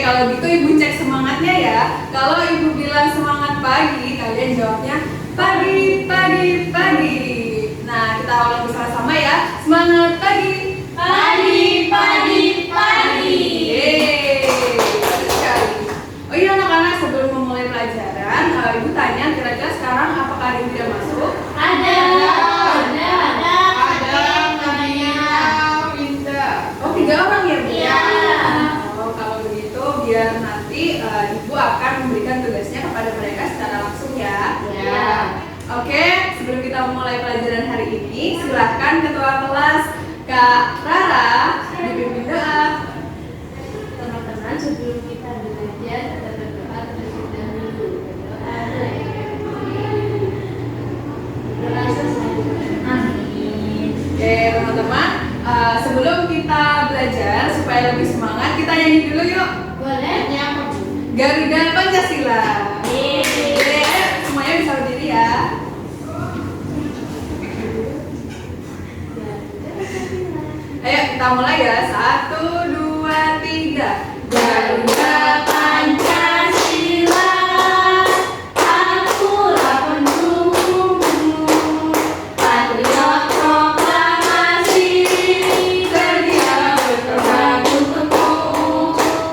kalau gitu Ibu cek semangatnya ya. Kalau Ibu bilang semangat pagi, kalian jawabnya pagi, pagi, pagi. Nah, kita ulang bersama-sama ya. Semangat pagi. Pagi, pagi, pagi. Yeay, bagus sekali. Oh iya anak-anak, sebelum memulai pelajaran, Ibu tanya kira-kira sekarang apakah ada yang tidak masuk? Ada. Oh, 3 orang ya Bu? Iya. Oh, kalau begitu biar nanti Ibu akan memberikan tugasnya kepada mereka secara langsung ya. Iya. Oke, sebelum kita memulai pelajaran hari ini, silahkan Ketua Kelas Kak Rara dipimpin doa. Teman-teman, sebelum kita belajar, kita berdoa terlebih dahulu. Berdoa selesai. Amin. Oke teman-teman, sebelum kita belajar supaya lebih semangat, kita nyanyi dulu yuk. Boleh? Garuda Pancasila. Yeay. Oke, semuanya bisa berdiri ya. Ayo kita mulai ya. 1, 2, 3. Garuda Pancasila, akulah pendukungmu, patriot proklamasi, sedia berkorban untukmu.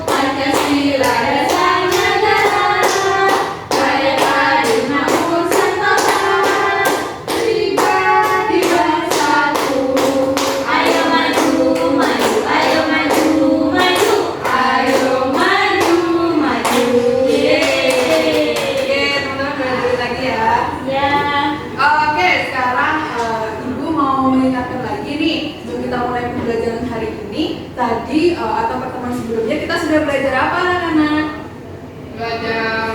Pancasila dasar negara, gaya padu makmur sentosa, pribadi bersatu. Ayo maju, maju, ayo maju, maju. Ayo maju, maju. Yeay. Oke teman-teman belajar lagi ya. Ya. Oke, sekarang Ibu mau mengingatkan lagi nih sebelum kita mulai pembelajaran hari ini. Tadi atau pertemuan sebelumnya kita sudah belajar apa anak-anak? Belajar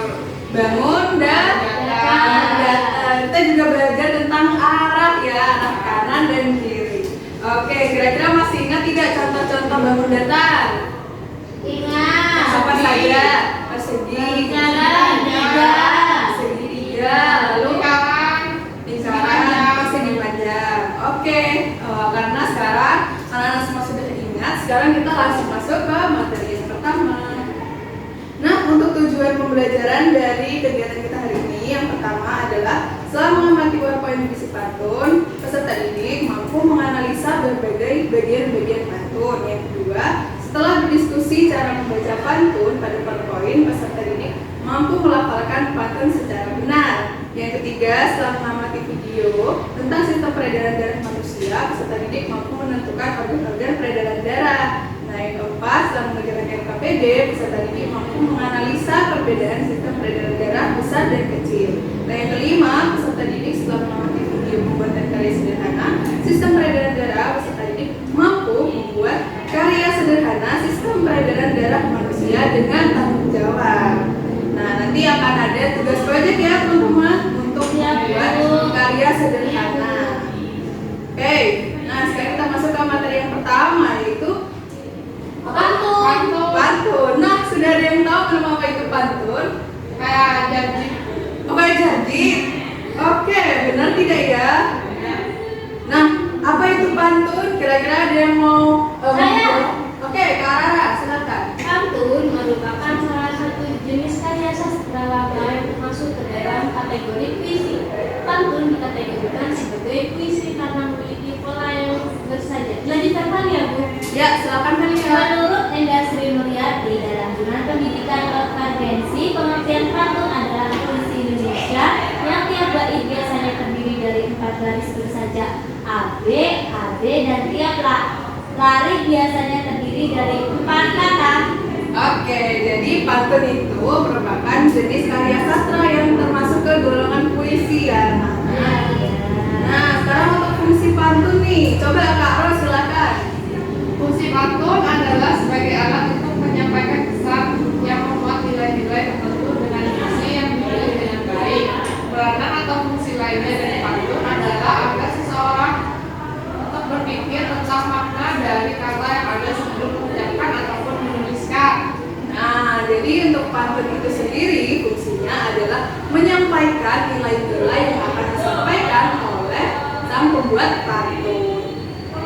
Bangun dan datar. Kita juga belajar tentang arah ya, arah kanan dan kiri. Oke, kira-kira masih ingat tidak contoh-contoh bangun datar? Ingat. Apa saja? Persegi, Jalan tiga. segitiga, lalu lingkaran, lingkaran, persegi panjang. Oke, karena sekarang anak-anak semua sudah ingat, sekarang kita langsung masuk ke materi yang pertama. Nah, untuk tujuan pembelajaran dari kegiatan kita hari ini, yang pertama adalah setelah mengamati PowerPoint puisi pantun, peserta didik mampu menganalisa berbagai bagian-bagian pantun. Yang kedua, setelah berdiskusi cara membaca pantun pada PowerPoint, peserta didik mampu melafalkan pantun secara benar. Yang ketiga, setelah mengamati video tentang sistem peredaran darah manusia, peserta didik mampu menentukan organ-organ peredaran darah. Nah, yang keempat, setelah mengerjakan NKPD, peserta didik mampu menganalisa perbedaan sistem peredaran darah besar dan kecil. Nah, yang kelima, peserta didik setelah mengamati video pembuatan karya sederhana sistem peredaran darah, peserta didik mampu membuat karya sederhana sistem peredaran darah manusia dengan tanggung jawab. Nah, nanti akan ada tugas proyek ya teman-teman untuk membuat karya sederhana. Oke, nah sekarang kita masuk ke materi yang pertama, yaitu pantun. Nah, sudah ada yang tahu belum apa itu pantun? kayak janji. Oke, jadi oke, benar tidak ya? Nah, apa itu pantun? Kira-kira ada yang mau Saya. Oke, Kak Rara, silakan. Pantun merupakan salah satu jenis karya sastra lama yang masuk ke dalam kategori puisi. Pantun dikategorikan sebagai puisi karena memiliki pola yang bersaja. Lanjutkan kali ya, Bu. Ya, silakan Melia. Menurut Endah Sri Mulyati dalam Jurnal Pendidikan Konvergensi, pengertian pantun adalah puisi Indonesia yang tiap bait biasanya terdiri dari 4 baris bersaja AB, AB, dan tiap larik biasanya terdiri dari 4 kata. Oke, jadi pantun itu merupakan jenis karya sastra yang termasuk ke golongan puisi ya. Nah, sekarang untuk fungsi pantun nih, coba Kak Ros silakan. Fungsi pantun adalah sebagai alat untuk menyampaikan pesan yang memuat nilai-nilai tertentu dengan diksi yang dipilih dengan baik. Peranan atau fungsi lainnya dari pantun adalah agar seseorang untuk berpikir tentang makna dari kata yang ada sebelum mengucapkan ataupun menuliskan. Nah, jadi untuk pantun itu sendiri fungsinya adalah menyampaikan nilai-nilai yang akan disampaikan oleh sang pembuat pantun.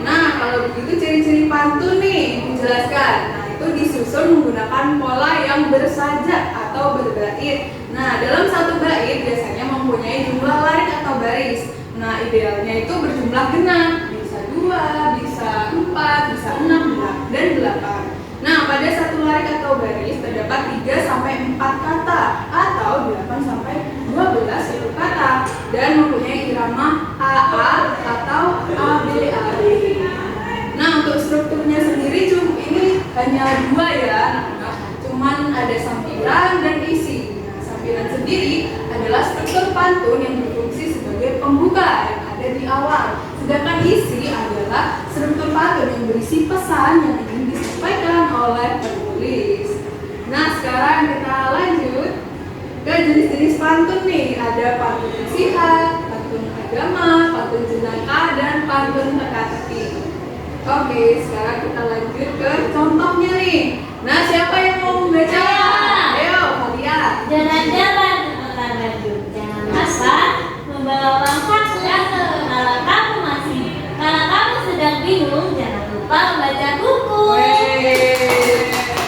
Nah, kalau begitu ciri-ciri pantun nih dijelaskan. Nah, itu itu disusun menggunakan pola yang bersajak atau berbait. Nah, dalam satu bait biasanya mempunyai jumlah larik atau baris. Nah, idealnya itu berjumlah genap, bisa 2, bisa 4, bisa 6, dan 8. Nah, pada satu larik atau baris terdapat 3 sampai 4 kata atau 8 sampai 12 suku kata dan mempunyai irama AA atau ABAB. Nah, untuk strukturnya sendiri ini hanya 2 ya. Nah, cuman ada sampiran dan isi. Nah, sampiran sendiri adalah struktur pantun yang berfungsi sebagai pembuka yang ada di awal. Sedangkan isi adalah struktur pantun yang berisi pesan yang ingin disampaikan oleh penulis. Nah, sekarang kita lanjut ke jenis-jenis pantun nih. Ada pantun nasihat, pantun agama, pantun jenaka, dan pantun teka-teki. Oke, sekarang kita lanjut ke contohnya nih. Nah, siapa yang mau membaca? Ayo, kalian. Jalan-jalan ke kota Bandung, jangan lupa membawa uang saku. Kalau kamu sedang bingung, jangan lupa membaca buku.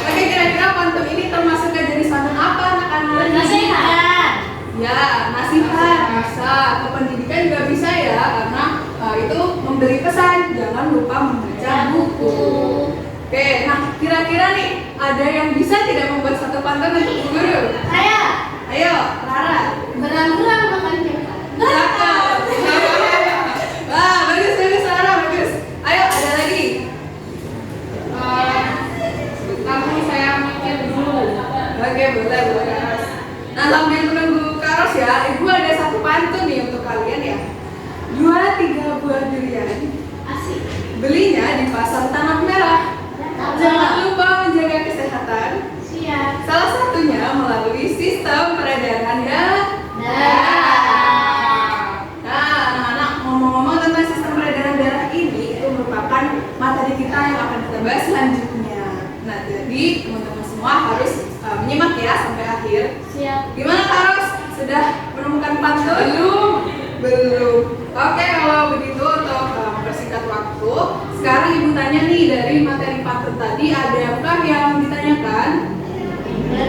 Oke, kira-kira pantun ini termasuk ke jenis pantun apa, anak-anak? Nasihat. Ya, nasihat bisa. Ke pendidikan juga bisa ya, karena itu memberi pesan, jangan lupa membaca buku. Oke, nah kira-kira nih ada yang bisa tidak membuat satu pantun untuk guru? Ayo, Rara. Berang-berang makan cepat. Cakep. Wah, bagus Rara, bagus. Ayo, ada lagi. Tapi saya mikir dulu. Oke, boleh. Nah, sambil menunggu Karos ya, Ibu ada satu pantun nih untuk kalian ya. 2-3 buah durian. Asik. Belinya di pasar Tanah Merah. Jangan lupa menjaga kesehatan. Siap. Salah satunya melalui sistem peredaran darah. Nah, anak-anak, ngomong-ngomong tentang sistem peredaran darah ini, itu merupakan materi kita yang akan kita bahas selanjutnya. Nah, jadi teman-teman semua harus menyimak ya sampai akhir. Siap. Gimana Karos? Sudah menemukan pantun? Belum. Oke, kalau begitu untuk mempersingkat waktu, sekarang Ibu tanya nih, dari materi pantun tadi adakah yang ditanyakan?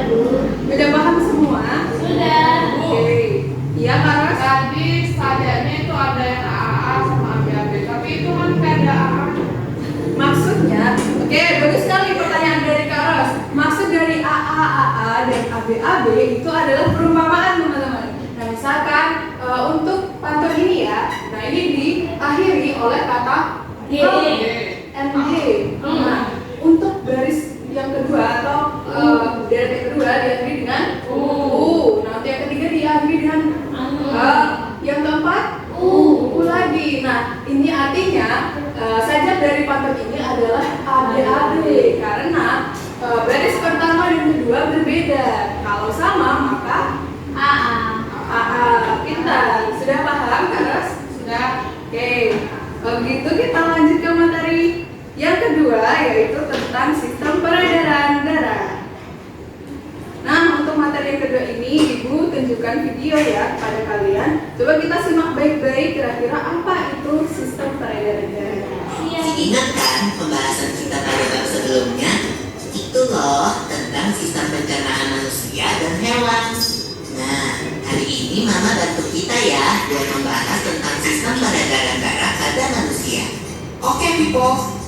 Bu. Sudah paham semua? Sudah. Oke. Iya Karos? Tadi sajanya itu ada yang AA sama ABAB, tapi itu kan kayak ada AA. Maksudnya, oke, bagus sekali pertanyaan dari Karos. Maksud dari AA dan ABAB itu adalah perumpamaan, teman-teman. Nah, misalkan untuk pantun ini ya, nah ini diakhiri oleh kata G. MG. Nah, untuk baris yang kedua atau deret yang kedua diakhiri dengan U. Nah, untuk yang ketiga diakhiri dengan yang keempat U lagi. Nah, ini artinya sajak dari pantun ini adalah ABAB karena baris pertama dan kedua berbeda. Kalau sama maka AA. Pintar. Sudah paham, Karos? Sudah. Oke. Begitu kita lanjut ke materi yang kedua, yaitu tentang sistem peredaran darah. Nah, untuk materi yang kedua ini, Ibu tunjukkan video ya kepada kalian. Coba kita simak baik-baik kira-kira apa itu sistem peredaran darah. Ingat kan pembahasan kita pada bab sebelumnya? Itu loh tentang sistem pencernaan manusia dan hewan. Nah, hari ini Mama bantu kita ya buat membahas tentang sistem peredaran darah pada manusia. Oke, Pipo.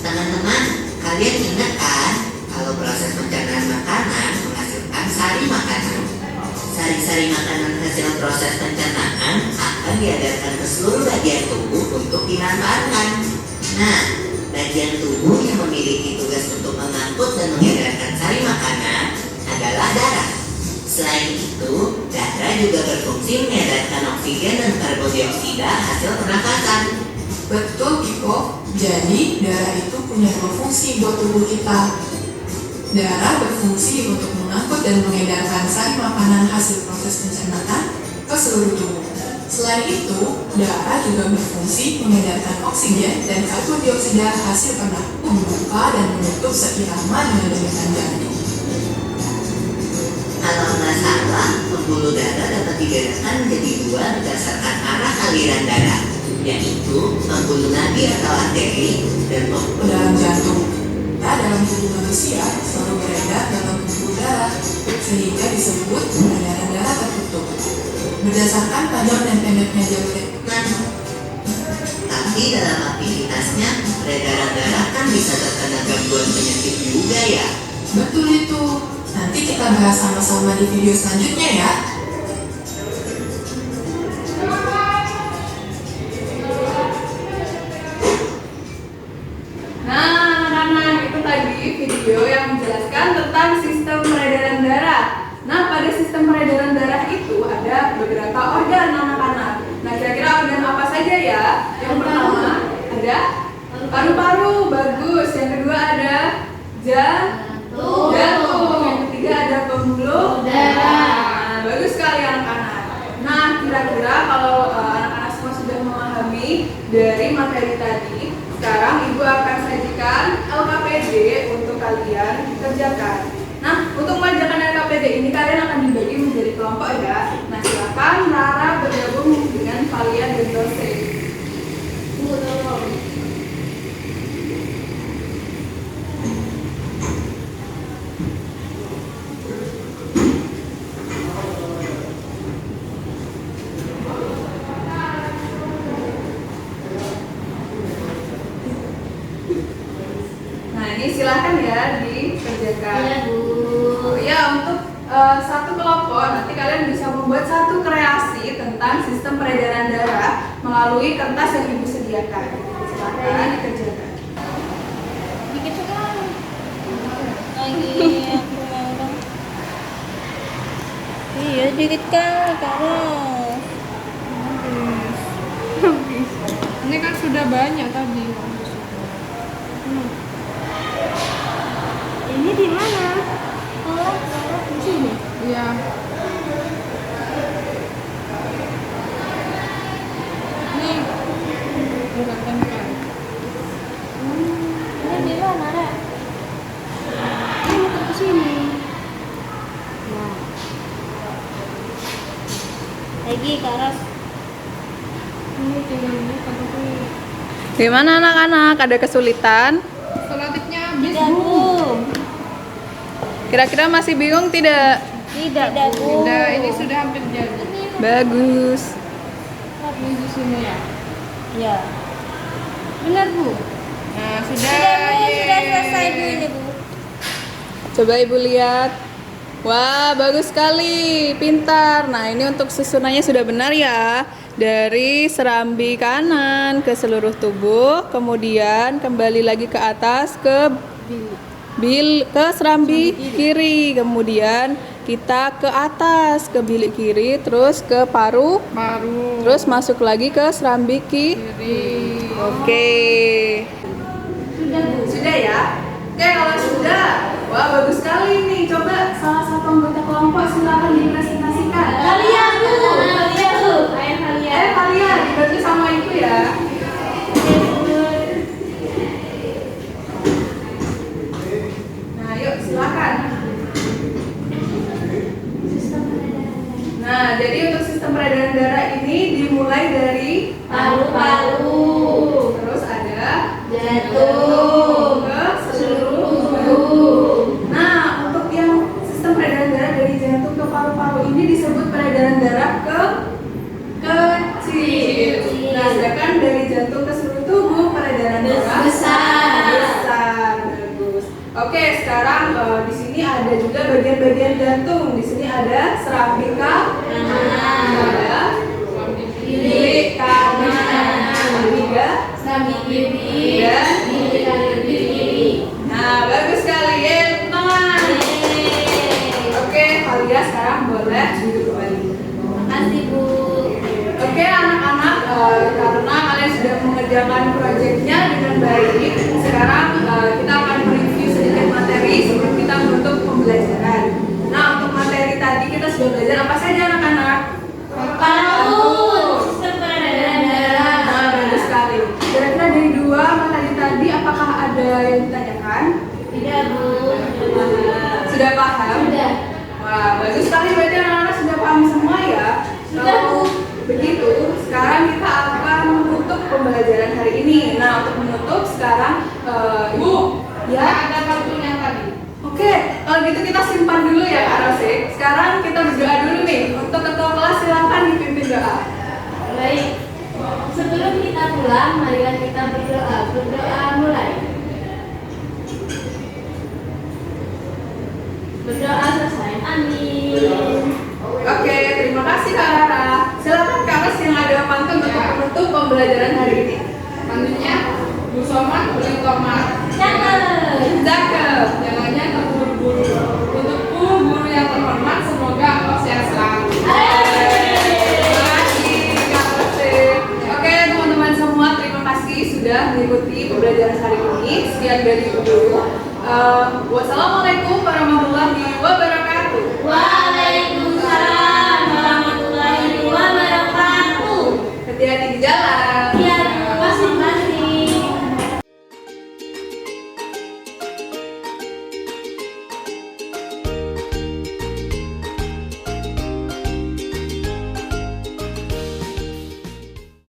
Teman-teman, kalian ingat kan kalau proses pencernaan makanan menghasilkan sari makanan. Sari-sari makanan hasil proses pencernaan akan diedarkan ke seluruh bagian tubuh untuk dimanfaatkan. Nah, bagian tubuh yang memiliki tugas untuk mengangkut dan mengedarkan sari makanan adalah darah. Selain itu, darah juga berfungsi mengedarkan oksigen dan karbon dioksida hasil pernafasan. Betul, Piko. Jadi, darah itu punya dua fungsi buat tubuh kita. Darah berfungsi untuk mengangkut dan mengedarkan sari makanan hasil proses pencernaan ke seluruh tubuh. Selain itu, darah juga berfungsi mengedarkan oksigen dan karbon dioksida hasil pernafasan, membuka dan menutup seirama dengan denyut jantung. Kalau nggak salah, pembuluh darah dapat dibedakan menjadi dua berdasarkan arah aliran darah, yaitu pembuluh nadi atau arteri dan pembuluh Dalam jantung. Darah dalam tubuh manusia selalu beredar dalam pembuluh darah, sehingga disebut peredaran darah tertutup. Berdasarkan panjang dan pendeknya jalur Tapi dalam aktivitasnya, peredaran darah kan bisa terkena gangguan penyakit juga ya. Betul itu. Nanti kita bahas sama-sama di video selanjutnya ya. Nah, anak-anak, itu tadi video yang menjelaskan tentang sistem peredaran darah. Nah, pada sistem peredaran darah itu ada beberapa organ anak-anak. Nah, kira-kira organ apa saja ya? Yang pertama ada paru-paru, bagus. Yang kedua ada jantung. Yang ketiga ada pembuluh darah. Nah, bagus sekali anak-anak. Nah, kira-kira kalau anak-anak semua sudah memahami dari materi tadi, sekarang Ibu akan sajikan LKPD untuk kalian kerjakan. Nah, untuk mengerjakan LKPD ini kalian akan dibagi menjadi kelompok ya. Nah, silakan Rara bergabung dengan kalian dan dosen. Nah, ini silakan ya dikerjakan. Iya, Bu. Ya, untuk satu kelompok nanti kalian bisa membuat satu kreasi tentang sistem peredaran darah melalui kertas yang Ibu sediakan. Silakan dikerjakan. Dikit sekali. Lagi aku mau dong. Iya, dikit kali, Karas. Ini kan sudah banyak tadi. Ini di mana? Oh, di sini. Iya. Ini udah tempel. Ini di mana, Ra? Ini mau ke sini. Nah. Lagi, Karas. Ini tinggal ini tapi Gimana anak-anak? Ada kesulitan? solatifnya habis, Tidak, Bu. Bu. Kira-kira masih bingung tidak? Tidak, Bu. Udah, ini sudah hampir jadi. Bagus. Ini di sini ya. Ya. Benar, Bu. Nah, sudah. Sudah, Bu. Sudah Yeay. selesai, Bu, ini, Bu. Coba Ibu lihat. Wah, bagus sekali. Pintar. Nah, ini untuk susunannya sudah benar ya. Dari serambi kanan ke seluruh tubuh, kemudian kembali lagi ke atas ke ke serambi kiri, kemudian kita ke atas ke bilik kiri, terus ke paru, Baru. terus masuk lagi ke serambi kiri. Oke. Sudah ya? Oke, kalau sudah, wah bagus sekali nih. Coba salah satu anggota kelompok silakan dipresentasikan. Kalian, Bu. Kalian, Bu. Ayo, kalian. Kalian dibantu sama ibu ya. Nah, yuk silakan. Nah, jadi untuk sistem peredaran darah ini dimulai dari Paru-paru. terus ada Jantung. ke seluruh tubuh. Nah, untuk yang sistem peredaran darah dari jantung ke paru-paru ini disebut peredaran darah kecil. Nah, sedangkan dari jantung ke seluruh tubuh peredaran darah Besar. besar. Bagus. Oke, sekarang di sini ada juga bagian-bagian jantung. Di sini ada serambi kanan, ada bilik kanan, ketiga Serambi kiri. dan Bilik kanan kiri. nah, bagus sekali. Tepuk tangan. Oke, kalian sekarang boleh duduk kembali. Makasih, Bu. Oke, anak-anak, karena kalian sudah mengerjakan proyeknya dengan baik, sekarang kita akan mereview sedikit materi sebelum kita menutup pembelajaran. Nah, untuk materi tadi kita sudah belajar apa saja anak-anak? Paru. Sistem peredaran darah. Nah, bagus sekali. Kira-kira dari dua materi tadi, apakah ada yang ditanyakan? Tidak, Bu. Sudah paham? Sudah. Wah, bagus sekali, berarti anak-anak sudah paham semua ya. Sudah, Bu. Begitu, sekarang kita akan menutup pembelajaran hari ini. Nah, untuk menutup sekarang Ibu Ya. ada kartunya tadi. Oke, kalau gitu kita simpan dulu ya Kak Rose. Sekarang kita berdoa dulu nih. Untuk ketua kelas silakan dipimpin doa. Baik. Sebelum kita pulang, marilah kita berdoa. Berdoa mulai. Berdoa selesai. Amin. Oke, terima kasih Kak Rara. Silakan Kak Ros yang ada pantun untuk menutup pembelajaran hari ini. Pantunya Bu Somad beli tomat. Cakep. Jalannya terburu-buru. Untukku guru yang terhormat, semoga engkau sehat selalu. Terima kasih Kak Rose. Oke teman-teman semua, terima kasih sudah mengikuti pembelajaran hari ini. Sekian dari Ibu Guru. Wassalamualaikum warahmatullahi wabarakatuh. Waalaikumsalam warahmatullahi wabarakatuh.